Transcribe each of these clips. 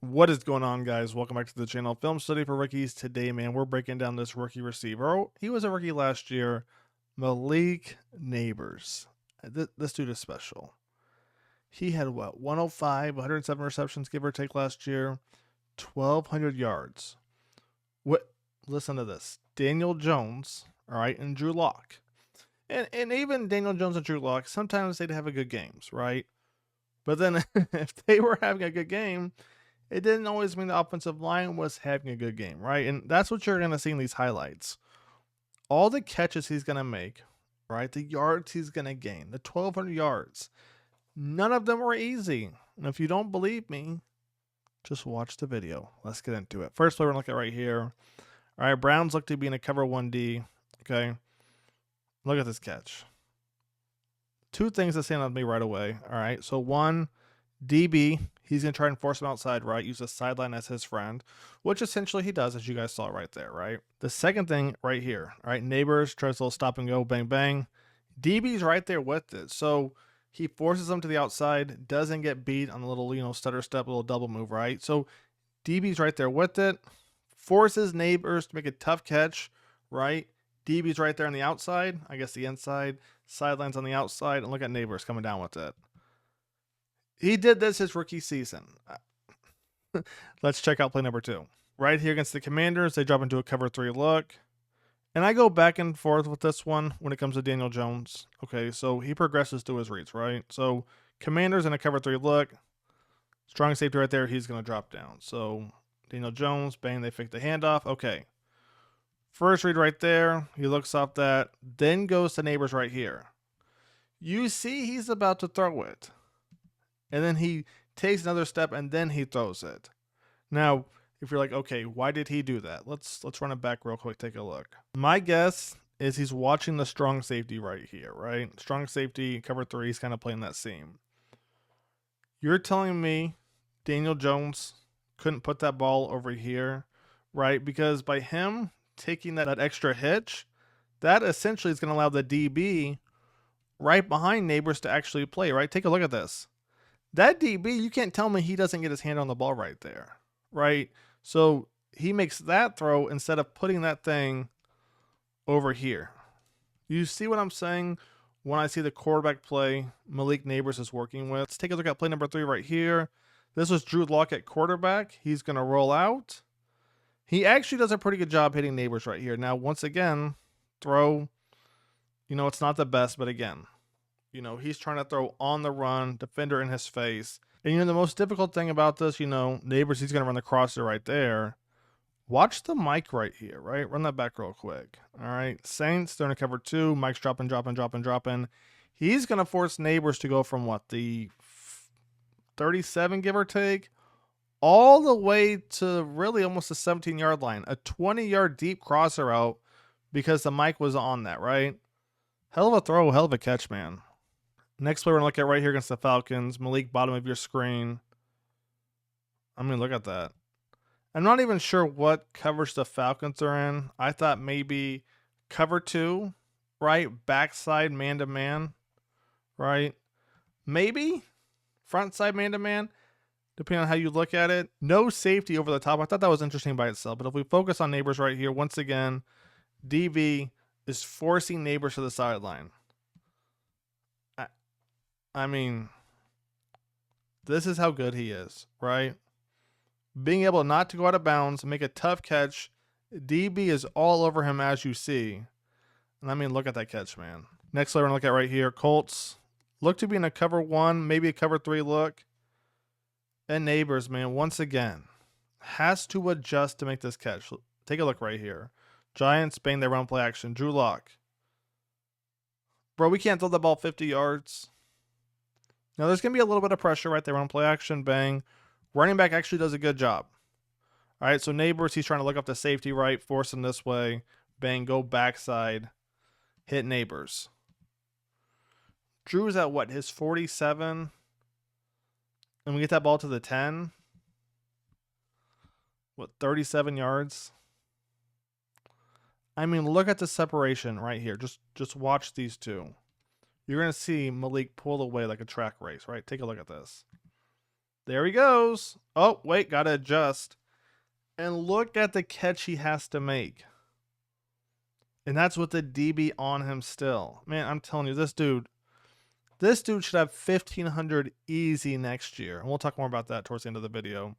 What is going on, guys? Welcome back to the channel. Film study for rookies. Today, man, we're breaking down this rookie receiver. Oh, he was a rookie last year, Malik Nabers. This dude is special. He had what, 105, 107 receptions, give or take, last year, 1,200 yards. What? Listen to this: Daniel Jones, all right, and Drew Lock, and even Daniel Jones and Drew Lock. Sometimes they'd have a good games, right? But then if they were having a good game, it didn't always mean the offensive line was having a good game, right? And that's what you're going to see in these highlights. All the catches he's going to make, right? The yards he's going to gain, the 1,200 yards, none of them were easy. And if you don't believe me, just watch the video. Let's get into it. First play we're going to look at right here. All right, Browns look to be in a cover 1D. Okay. Look at this catch. Two things that stand out to me right away. All right. So one, DB, he's going to try and force him outside, right? Use the sideline as his friend, which essentially he does, as you guys saw right there, right? The second thing right here, all right, Nabers tries a little stop and go, bang, bang. DB's right there with it. So he forces him to the outside, doesn't get beat on a little, stutter step, a little double move, right? So DB's right there with it, forces Nabers to make a tough catch, right? DB's right there on the outside, I guess the inside, sidelines on the outside, and look at Nabers coming down with it. He did this his rookie season. Let's check out play number 2. Right here against the Commanders, they drop into a cover 3 look. And I go back and forth with this one when it comes to Daniel Jones. Okay, so he progresses through his reads, right? So Commanders in a cover 3 look. Strong safety right there, he's going to drop down. So Daniel Jones, bang, they fake the handoff. Okay. First read right there, he looks off that, then goes to Nabers right here. You see he's about to throw it. And then he takes another step and then he throws it. Now, if you're like, okay, why did he do that? Let's run it back real quick, take a look. My guess is he's watching the strong safety right here, right? Strong safety, cover 3, he's kind of playing that seam. You're telling me Daniel Jones couldn't put that ball over here, right? Because by him taking that extra hitch, that essentially is going to allow the DB right behind Nabers to actually play, right? Take a look at this. That DB, you can't tell me he doesn't get his hand on the ball right there, right? So he makes that throw instead of putting that thing over here. You see what I'm saying when I see the quarterback play Malik Nabers is working with? Let's take a look at play number 3 right here. This was Drew Lock at quarterback. He's going to roll out. He actually does a pretty good job hitting Nabers right here. Now, once again, throw, it's not the best, but again, he's trying to throw on the run, defender in his face. And, the most difficult thing about this, Nabers, he's going to run the crosser right there. Watch the mic right here, right? Run that back real quick. All right. Saints, they're in a cover 2. Mike's dropping. He's going to force Nabers to go from what, the 37, give or take, all the way to really almost the 17-yard line. A 20-yard deep crosser out because the mic was on that, right? Hell of a throw, hell of a catch, man. Next play we're going to look at right here against the Falcons. Malik, bottom of your screen. Look at that. I'm not even sure what coverage the Falcons are in. I thought maybe cover 2, right? Backside man-to-man, right? Maybe front side man-to-man, depending on how you look at it. No safety over the top. I thought that was interesting by itself. But if we focus on Nabers right here, once again, DB is forcing Nabers to the sideline. This is how good he is, right? Being able not to go out of bounds, make a tough catch. DB is all over him, as you see. And look at that catch, man. Next play we're going to look at right here. Colts look to be in a cover 1, maybe a cover 3 look. And Nabers, man, once again, has to adjust to make this catch. Take a look right here. Giants, bang, their run play action. Drew Lock. Bro, we can't throw the ball 50 yards. Now, there's going to be a little bit of pressure right there on play action, bang. Running back actually does a good job. All right, so Nabers, he's trying to look up the safety right, force him this way. Bang, go backside. Hit Nabers. Drew's at what, his 47? And we get that ball to the 10. What, 37 yards? Look at the separation right here. Just watch these two. You're going to see Malik pull away like a track race, right? Take a look at this. There he goes. Oh, wait, got to adjust. And look at the catch he has to make. And that's with the DB on him still. Man, I'm telling you, this dude should have 1,500 easy next year. And we'll talk more about that towards the end of the video.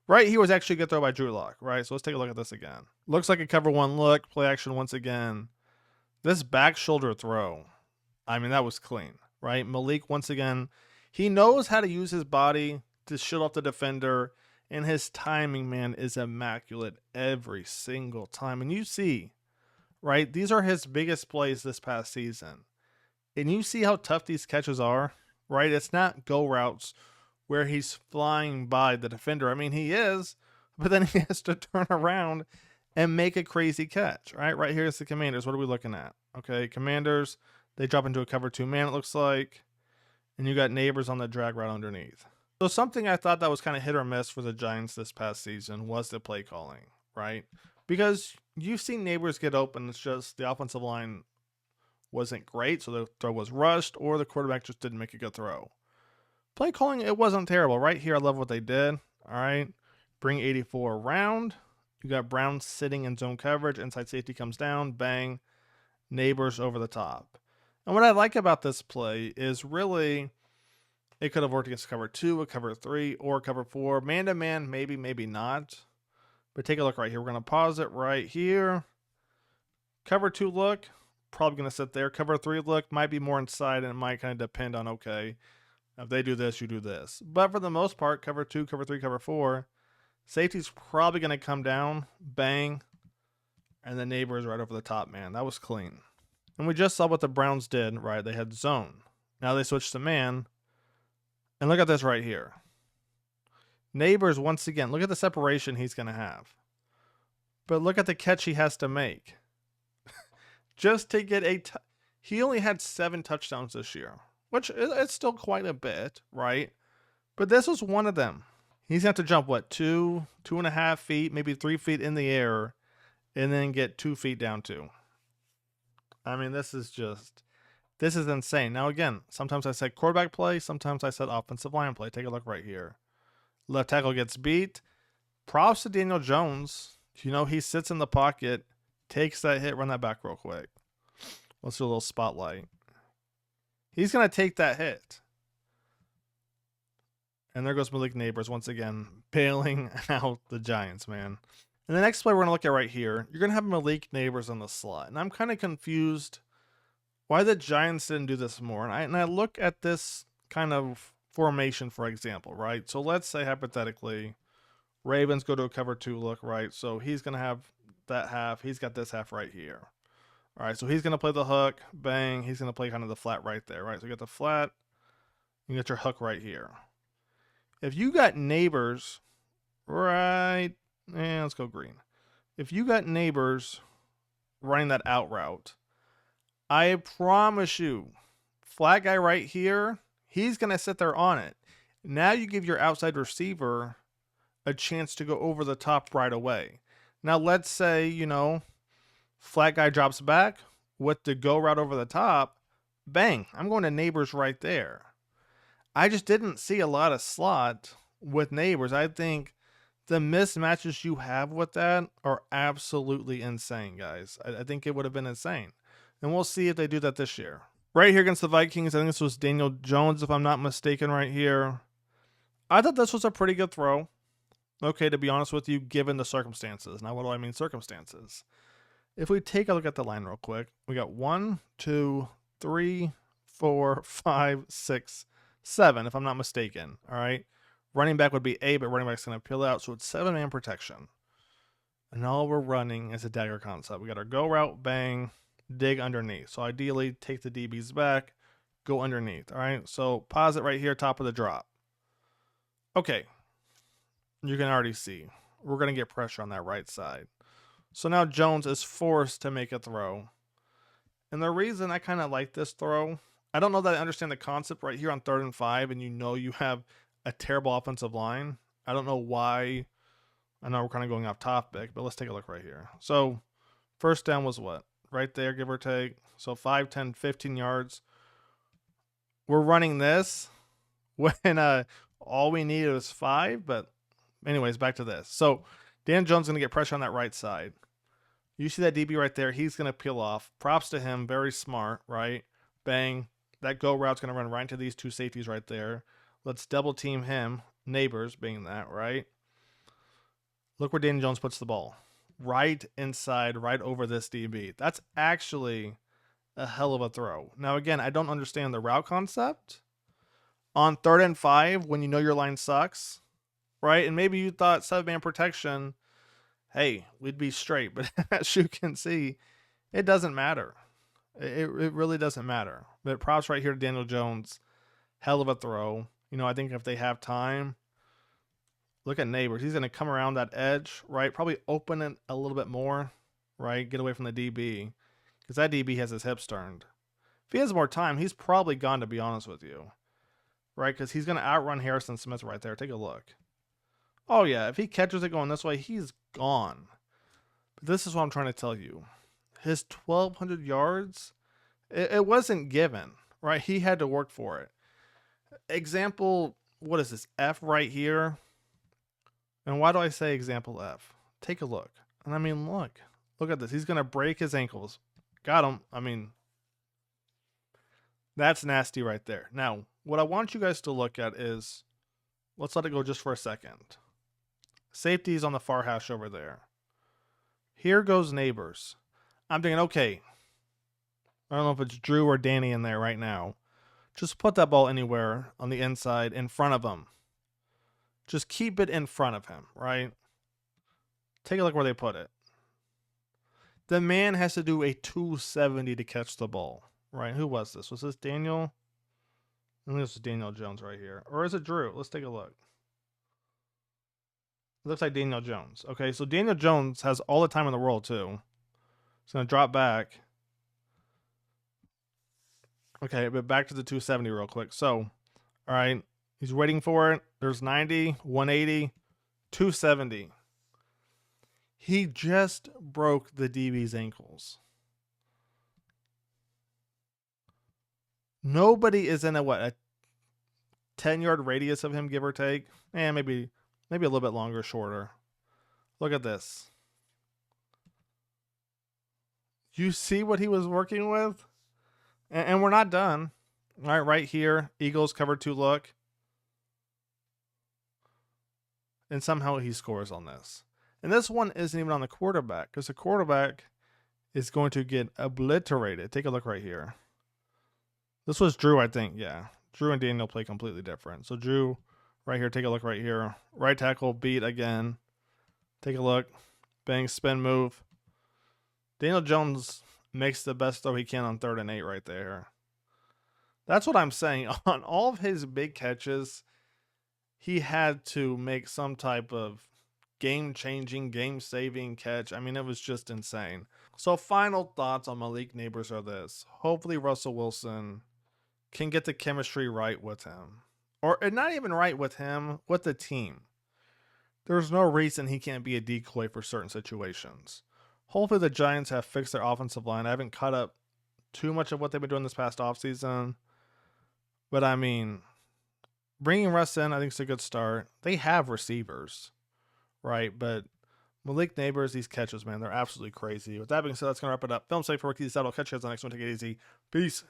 Right here was actually a good throw by Drew Lock, right? So let's take a look at this again. Looks like a cover one look, play action once again. This back shoulder throw, I mean, that was clean, right? Malik, once again, he knows how to use his body to shield off the defender, and his timing, man, is immaculate every single time. And you see, right, these are his biggest plays this past season. And you see how tough these catches are, right? It's not go routes where he's flying by the defender. I mean, he is, but then he has to turn around and make a crazy catch, right? Right here's the Commanders. What are we looking at? Okay, Commanders, they drop into a cover 2 man, it looks like. And you got Nabers on the drag route underneath. So something I thought that was kind of hit or miss for the Giants this past season was the play calling, right? Because you've seen Nabers get open. It's just the offensive line wasn't great, so the throw was rushed, or the quarterback just didn't make a good throw. Play calling, it wasn't terrible. Right here, I love what they did. All right, bring 84 around. You got Brown sitting in zone coverage. Inside safety comes down. Bang. Nabers over the top. And what I like about this play is really it could have worked against cover 2, a cover 3, or cover 4. Man-to-man, maybe, maybe not. But take a look right here. We're going to pause it right here. Cover 2 look, probably going to sit there. Cover 3 look might be more inside, and it might kind of depend on, okay, if they do this, you do this. But for the most part, cover 2, cover 3, cover 4, safety's probably going to come down, bang, and the Nabers right over the top, man. That was clean. And we just saw what the Browns did, right? They had zone. Now they switched to man. And look at this right here. Nabers, once again, look at the separation he's going to have. But look at the catch he has to make. Just to get he only had 7 touchdowns this year, which it's still quite a bit, right? But this was one of them. He's going to have to jump, what, 2.5 feet, maybe 3 feet in the air, and then get 2 feet down too. I mean, this is insane. Now, again, sometimes I said quarterback play, sometimes I said offensive line play. Take a look right here. Left tackle gets beat. Props to Daniel Jones. You know, he sits in the pocket, takes that hit, run that back real quick. Let's do a little spotlight. He's going to take that hit. And there goes Malik Nabers once again, bailing out the Giants, man. And the next play we're going to look at right here, you're going to have Malik Nabers in the slot. And I'm kind of confused why the Giants didn't do this more. And I look at this kind of formation, for example, right? So let's say hypothetically, Ravens go to a cover 2 look, right? So he's going to have that half. He's got this half right here. All right, so he's going to play the hook. Bang. He's going to play kind of the flat right there, right? So you got the flat. You got your hook right here. If you got Nabers right, let's go green. If you got Nabers running that out route, I promise you, flat guy right here, he's going to sit there on it. Now you give your outside receiver a chance to go over the top right away. Now let's say, you know, flat guy drops back with the go route over the top. Bang, I'm going to Nabers right there. I just didn't see a lot of slot with Nabers. I think the mismatches you have with that are absolutely insane, guys. I think it would have been insane. And we'll see if they do that this year. Right here against the Vikings, I think this was Daniel Jones, if I'm not mistaken, right here. I thought this was a pretty good throw. Okay, to be honest with you, given the circumstances. Now, what do I mean circumstances? If we take a look at the line real quick, we got 1, 2, 3, 4, 5, 6, 7, if I'm not mistaken. All right. Running back would be 8, but running back's going to peel out. So it's 7-man protection. And all we're running is a dagger concept. We got our go route, bang, dig underneath. So ideally, take the DBs back, go underneath. All right. So pause it right here, top of the drop. Okay. You can already see we're going to get pressure on that right side. So now Jones is forced to make a throw. And the reason I kind of like this throw, I don't know that I understand the concept right here on 3rd and 5, and you know you have a terrible offensive line. I don't know why. I know we're kind of going off topic, but let's take a look right here. So first down was what? Right there, give or take. So 5, 10, 15 yards. We're running this when All we needed was 5, but anyways, back to this. So Dan Jones is going to get pressure on that right side. You see that DB right there. He's going to peel off. Props to him. Very smart, right? Bang. That go route's going to run right into these 2 safeties right there. Let's double team him. Nabers being that, right? Look where Daniel Jones puts the ball. Right inside, right over this DB. That's actually a hell of a throw. Now, again, I don't understand the route concept. On 3rd and 5, when you know your line sucks, right? And maybe you thought 7-man protection, hey, we'd be straight. But as you can see, it doesn't matter. It really doesn't matter. But props right here to Daniel Jones. Hell of a throw. You know, I think if they have time, look at Nabers. He's going to come around that edge, right? Probably open it a little bit more, right? Get away from the DB. Because that DB has his hips turned. If he has more time, he's probably gone, to be honest with you. Right? Because he's going to outrun Harrison Smith right there. Take a look. Oh, yeah. If he catches it going this way, he's gone. But this is what I'm trying to tell you. His 1,200 yards, it wasn't given, right? He had to work for it. Example, what is this? F right here. And why do I say example F? Take a look. And I mean, look at this. He's going to break his ankles. Got him. I mean, that's nasty right there. Now, what I want you guys to look at is, let's let it go just for a second. Safety's on the far hash over there. Here goes Nabers. I'm thinking, okay, I don't know if it's Drew or Danny in there right now. Just put that ball anywhere on the inside in front of him. Just keep it in front of him, right? Take a look where they put it. The man has to do a 270 to catch the ball, right? Who was this? Was this Daniel? I think this is Daniel Jones right here. Or is it Drew? Let's take a look. It looks like Daniel Jones. Okay, so Daniel Jones has all the time in the world, too. He's going to drop back. Okay, but back to the 270 real quick. So, all right, he's waiting for it. There's 90, 180, 270. He just broke the DB's ankles. Nobody is in a 10-yard radius of him, give or take. Maybe a little bit longer, shorter. Look at this. You see what he was working with? And we're not done. All right here, Eagles cover 2 look. And somehow he scores on this. And this one isn't even on the quarterback, because the quarterback is going to get obliterated. Take a look right here. This was Drew, I think. Yeah. Drew and Daniel play completely different. So Drew right here, take a look right here. Right tackle, beat again. Take a look. Bang, spin move. Daniel Jones makes the best throw he can on 3rd and 8 right there. That's what I'm saying. On all of his big catches, he had to make some type of game-changing, game-saving catch. I mean, it was just insane. So final thoughts on Malik Nabers are this. Hopefully Russell Wilson can get the chemistry right with him. Or not even right with him, with the team. There's no reason he can't be a decoy for certain situations. Hopefully the Giants have fixed their offensive line. I haven't caught up too much of what they've been doing this past offseason. But I mean, bringing Russ in, I think, is a good start. They have receivers, right? But Malik Nabers, these catches, man, they're absolutely crazy. With that being said, that's going to wrap it up. Film safe for rookies. I'll catch you guys on the next one. Take it easy. Peace.